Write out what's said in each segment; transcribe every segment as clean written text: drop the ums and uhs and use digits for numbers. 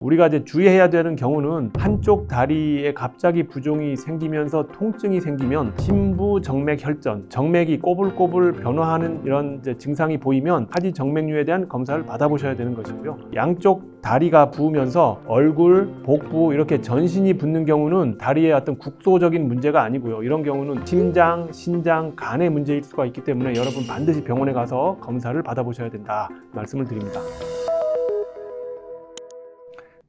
우리가 이제 주의해야 되는 경우는 한쪽 다리에 갑자기 부종이 생기면서 통증이 생기면 심부정맥혈전, 정맥이 꼬불꼬불 변화하는 이런 이제 증상이 보이면 하지 정맥류에 대한 검사를 받아보셔야 되는 것이고요. 양쪽 다리가 부으면서 얼굴, 복부 이렇게 전신이 붓는 경우는 다리의 어떤 국소적인 문제가 아니고요. 이런 경우는 심장, 신장, 간의 문제일 수가 있기 때문에 여러분 반드시 병원에 가서 검사를 받아보셔야 된다 말씀을 드립니다.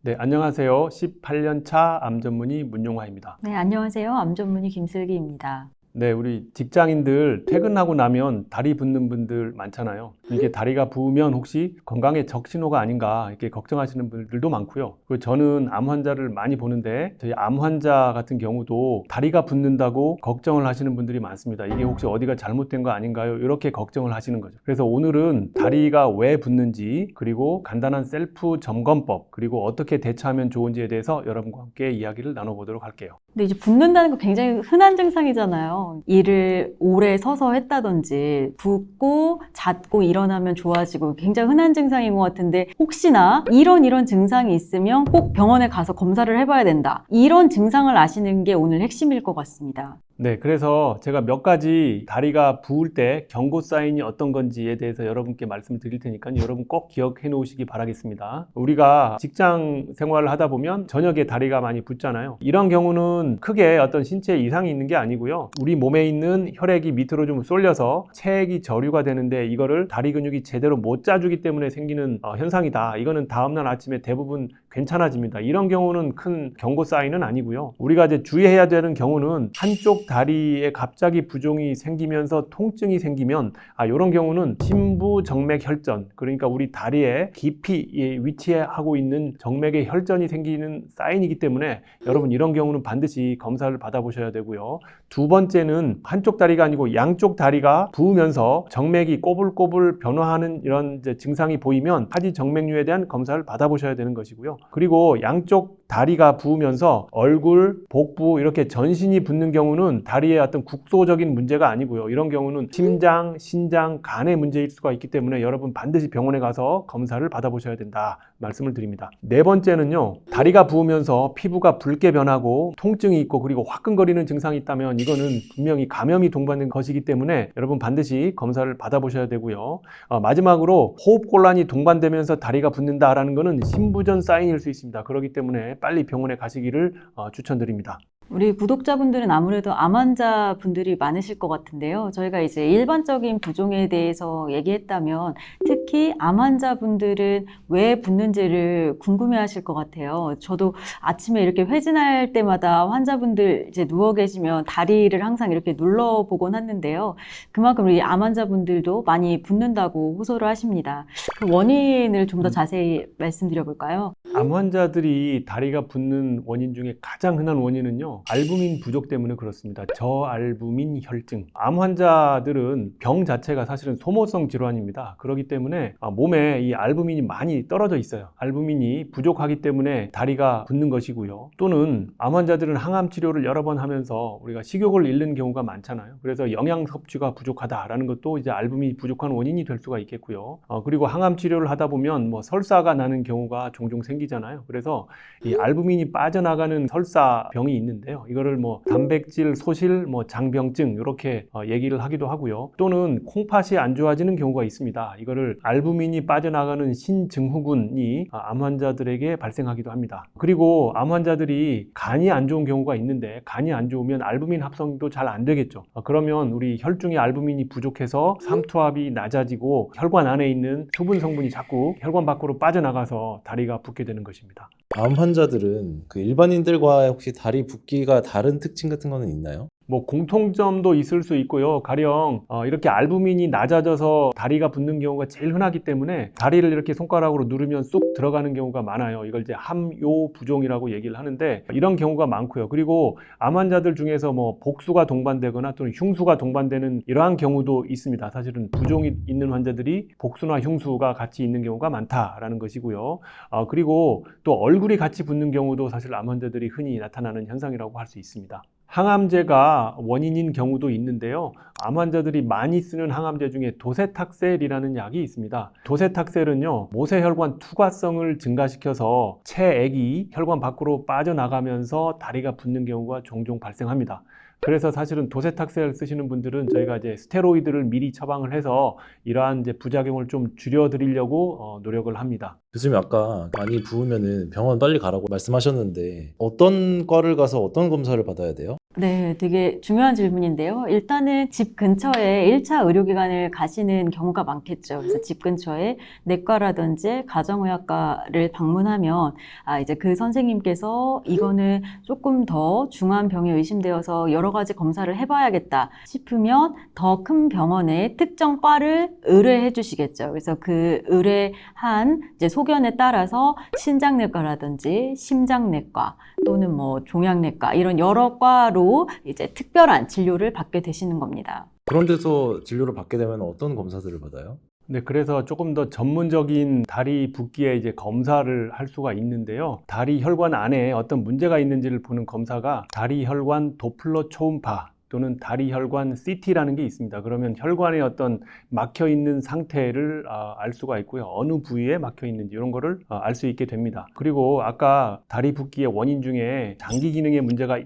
네, 안녕하세요. 18년차 암 전문의 문용화입니다. 네, 안녕하세요. 암 전문의 김슬기입니다. 네, 우리 직장인들 퇴근하고 나면 다리 붓는 분들 많잖아요. 이게 다리가 부으면 혹시 건강에 적신호가 아닌가 이렇게 걱정하시는 분들도 많고요. 그리고 저는 암 환자를 많이 보는데 저희 암 환자 같은 경우도 다리가 붓는다고 걱정을 하시는 분들이 많습니다. 이게 혹시 어디가 잘못된 거 아닌가요? 이렇게 걱정을 하시는 거죠. 그래서 오늘은 다리가 왜 붓는지, 그리고 간단한 셀프 점검법, 그리고 어떻게 대처하면 좋은지에 대해서 여러분과 함께 이야기를 나눠보도록 할게요. 근데 이제 붓는다는 거 굉장히 흔한 증상이잖아요. 일을 오래 서서 했다든지 붓고 잤고 일어나면 좋아지고 굉장히 흔한 증상인 것 같은데, 혹시나 이런 증상이 있으면 꼭 병원에 가서 검사를 해봐야 된다, 이런 증상을 아시는 게 오늘 핵심일 것 같습니다. 네, 그래서 제가 몇 가지 다리가 부을 때 경고 사인이 어떤 건지에 대해서 여러분께 말씀을 드릴 테니까 여러분 꼭 기억해 놓으시기 바라겠습니다. 우리가 직장 생활을 하다 보면 저녁에 다리가 많이 붓잖아요. 이런 경우는 크게 어떤 신체 이상이 있는 게 아니고요. 우리 몸에 있는 혈액이 밑으로 좀 쏠려서 체액이 저류가 되는데 이거를 다리 근육이 제대로 못 짜주기 때문에 생기는 현상이다. 이거는 다음날 아침에 대부분 괜찮아집니다. 이런 경우는 큰 경고 사인은 아니고요. 우리가 이제 주의해야 되는 경우는 한쪽 다리에 갑자기 부종이 생기면서 통증이 생기면 이런 경우는 심부정맥혈전, 그러니까 우리 다리에 깊이 위치하고 있는 정맥의 혈전이 생기는 사인이기 때문에 여러분 이런 경우는 반드시 검사를 받아보셔야 되고요. 두 번째는 한쪽 다리가 아니고 양쪽 다리가 부으면서 정맥이 꼬불꼬불 변화하는 이런 이제 증상이 보이면 하지 정맥류에 대한 검사를 받아보셔야 되는 것이고요. 그리고 양쪽 다리가 부으면서 얼굴, 복부 이렇게 전신이 붓는 경우는 다리의 어떤 국소적인 문제가 아니고요. 이런 경우는 심장, 신장, 간의 문제일 수가 있기 때문에 여러분 반드시 병원에 가서 검사를 받아보셔야 된다 말씀을 드립니다. 네 번째는요, 다리가 부으면서 피부가 붉게 변하고 통증이 있고 그리고 화끈거리는 증상이 있다면 이거는 분명히 감염이 동반된 것이기 때문에 여러분 반드시 검사를 받아보셔야 되고요. 마지막으로 호흡곤란이 동반되면서 다리가 붓는다라는 것은 심부전 사인일 수 있습니다. 그렇기 때문에 빨리 병원에 가시기를 추천드립니다. 우리 구독자분들은 아무래도 암 환자분들이 많으실 것 같은데요. 저희가 이제 일반적인 부종에 대해서 얘기했다면 특히 암 환자분들은 왜 붓는지를 궁금해하실 것 같아요. 저도 아침에 이렇게 회진할 때마다 환자분들 이제 누워 계시면 다리를 항상 이렇게 눌러보곤 하는데요. 그만큼 우리 암 환자분들도 많이 붓는다고 호소를 하십니다. 그 원인을 좀 더 자세히 말씀드려 볼까요? 암 환자들이 다리가 붓는 원인 중에 가장 흔한 원인은요, 알부민 부족 때문에 그렇습니다. 저알부민 혈증. 암 환자들은 병 자체가 사실은 소모성 질환입니다. 그렇기 때문에 몸에 이 알부민이 많이 떨어져 있어요. 알부민이 부족하기 때문에 다리가 붓는 것이고요. 또는 암 환자들은 항암 치료를 여러 번 하면서 우리가 식욕을 잃는 경우가 많잖아요. 그래서 영양 섭취가 부족하다라는 것도 이제 알부민이 부족한 원인이 될 수가 있겠고요. 그리고 항암 치료를 하다 보면 뭐 설사가 나는 경우가 종종 생기잖아요. 그래서 이 알부민이 빠져나가는 설사병이 있는데요. 이거를 뭐 단백질 소실, 뭐 장병증 이렇게 얘기를 하기도 하고요. 또는 콩팥이 안 좋아지는 경우가 있습니다. 이거를 알부민이 빠져나가는 신증후군이 암 환자들에게 발생하기도 합니다. 그리고 암 환자들이 간이 안 좋은 경우가 있는데 간이 안 좋으면 알부민 합성도 잘 안 되겠죠. 그러면 우리 혈중에 알부민이 부족해서 삼투압이 낮아지고 혈관 안에 있는 수분 성분이 자꾸 혈관 밖으로 빠져나가서 다리가 붓게 되는 것입니다. 암 환자들은 그 일반인들과 혹시 다리 붓기가 다른 특징 같은 거는 있나요? 뭐 공통점도 있을 수 있고요. 가령 이렇게 알부민이 낮아져서 다리가 붓는 경우가 제일 흔하기 때문에 다리를 이렇게 손가락으로 누르면 쑥 들어가는 경우가 많아요. 이걸 이제 함요 부종이라고 얘기를 하는데 이런 경우가 많고요. 그리고 암 환자들 중에서 뭐 복수가 동반되거나 또는 흉수가 동반되는 이러한 경우도 있습니다. 사실은 부종이 있는 환자들이 복수나 흉수가 같이 있는 경우가 많다라는 것이고요. 그리고 또 얼굴이 같이 붓는 경우도 사실 암 환자들이 흔히 나타나는 현상이라고 할 수 있습니다. 항암제가 원인인 경우도 있는데요. 암 환자들이 많이 쓰는 항암제 중에 도세탁셀이라는 약이 있습니다. 도세탁셀은요, 모세혈관 투과성을 증가시켜서 체액이 혈관 밖으로 빠져나가면서 다리가 붓는 경우가 종종 발생합니다. 그래서 사실은 도세탁셀 쓰시는 분들은 저희가 이제 스테로이드를 미리 처방을 해서 이러한 이제 부작용을 좀 줄여드리려고 노력을 합니다. 교수님 아까 많이 부으면은 병원 빨리 가라고 말씀하셨는데 어떤 과를 가서 어떤 검사를 받아야 돼요? 네, 되게 중요한 질문인데요. 일단은 집 근처에 1차 의료기관을 가시는 경우가 많겠죠. 그래서 집 근처에 내과라든지 가정의학과를 방문하면 이제 그 선생님께서 이거는 조금 더 중한 병이 의심되어서 여러 가지 검사를 해봐야겠다 싶으면 더 큰 병원에 특정 과를 의뢰해 주시겠죠. 그래서 그 의뢰한 이제 소견에 따라서 신장내과라든지 심장내과 또는 뭐 종양내과 이런 여러 과로 이제 특별한 진료를 받게 되시는 겁니다. 그런 데서 진료를 받게 되면 어떤 검사들을 받아요? 네, 그래서 조금 더 전문적인 다리 붓기에 이제 검사를 할 수가 있는데요. 다리 혈관 안에 어떤 문제가 있는지를 보는 검사가 다리 혈관 도플러 초음파 또는 다리 혈관 CT라는 게 있습니다. 그러면 혈관에 어떤 막혀 있는 상태를 알 수가 있고요. 어느 부위에 막혀 있는지 이런 거를 알 수 있게 됩니다. 그리고 아까 다리 붓기의 원인 중에 장기 기능에 문제가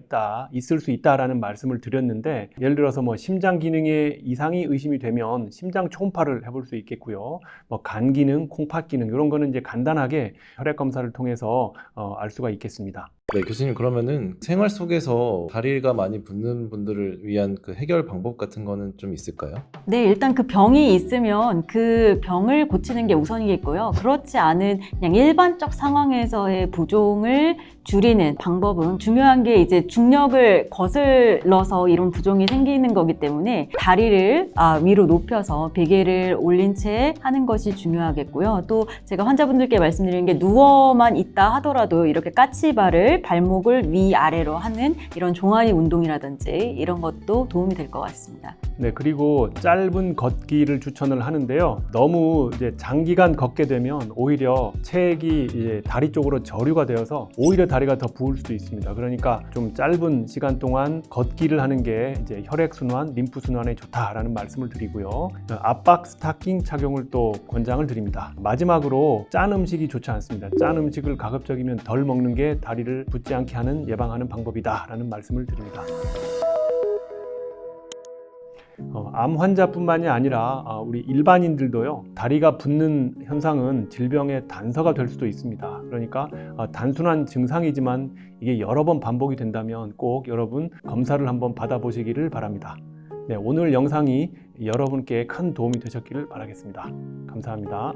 있을 수 있다라는 말씀을 드렸는데, 예를 들어서 뭐 심장 기능에 이상이 의심이 되면 심장 초음파를 해볼 수 있겠고요. 뭐 간 기능, 콩팥 기능 이런 거는 이제 간단하게 혈액 검사를 통해서 알 수가 있겠습니다. 네, 교수님 그러면은 생활 속에서 다리가 많이 붓는 분들을 위한 그 해결 방법 같은 거는 좀 있을까요? 네, 일단 그 병이 있으면 그 병을 고치는 게 우선이겠고요. 그렇지 않은 그냥 일반적 상황에서의 부종을 줄이는 방법은, 중요한 게 이제 중력을 거슬러서 이런 부종이 생기는 거기 때문에 다리를 위로 높여서 베개를 올린 채 하는 것이 중요하겠고요. 또 제가 환자분들께 말씀드리는 게, 누워만 있다 하더라도 이렇게 까치발을 발목을 위아래로 하는 이런 종아리 운동이라든지 이런 것도 도움이 될 것 같습니다. 네, 그리고 짧은 걷기를 추천을 하는데요. 너무 이제 장기간 걷게 되면 오히려 체액이 이제 다리 쪽으로 저류가 되어서 오히려 다리가 더 부을 수도 있습니다. 그러니까 좀 짧은 시간 동안 걷기를 하는 게 이제 혈액순환, 림프순환에 좋다라는 말씀을 드리고요. 압박 스타킹 착용을 또 권장을 드립니다. 마지막으로 짠 음식이 좋지 않습니다. 짠 음식을 가급적이면 덜 먹는 게 다리를 붓지 않게 하는 예방하는 방법이다라는 말씀을 드립니다. 암 환자뿐만이 아니라 우리 일반인들도요, 다리가 붓는 현상은 질병의 단서가 될 수도 있습니다. 그러니까 단순한 증상이지만 이게 여러 번 반복이 된다면 꼭 여러분 검사를 한번 받아보시기를 바랍니다. 네, 오늘 영상이 여러분께 큰 도움이 되셨기를 바라겠습니다. 감사합니다.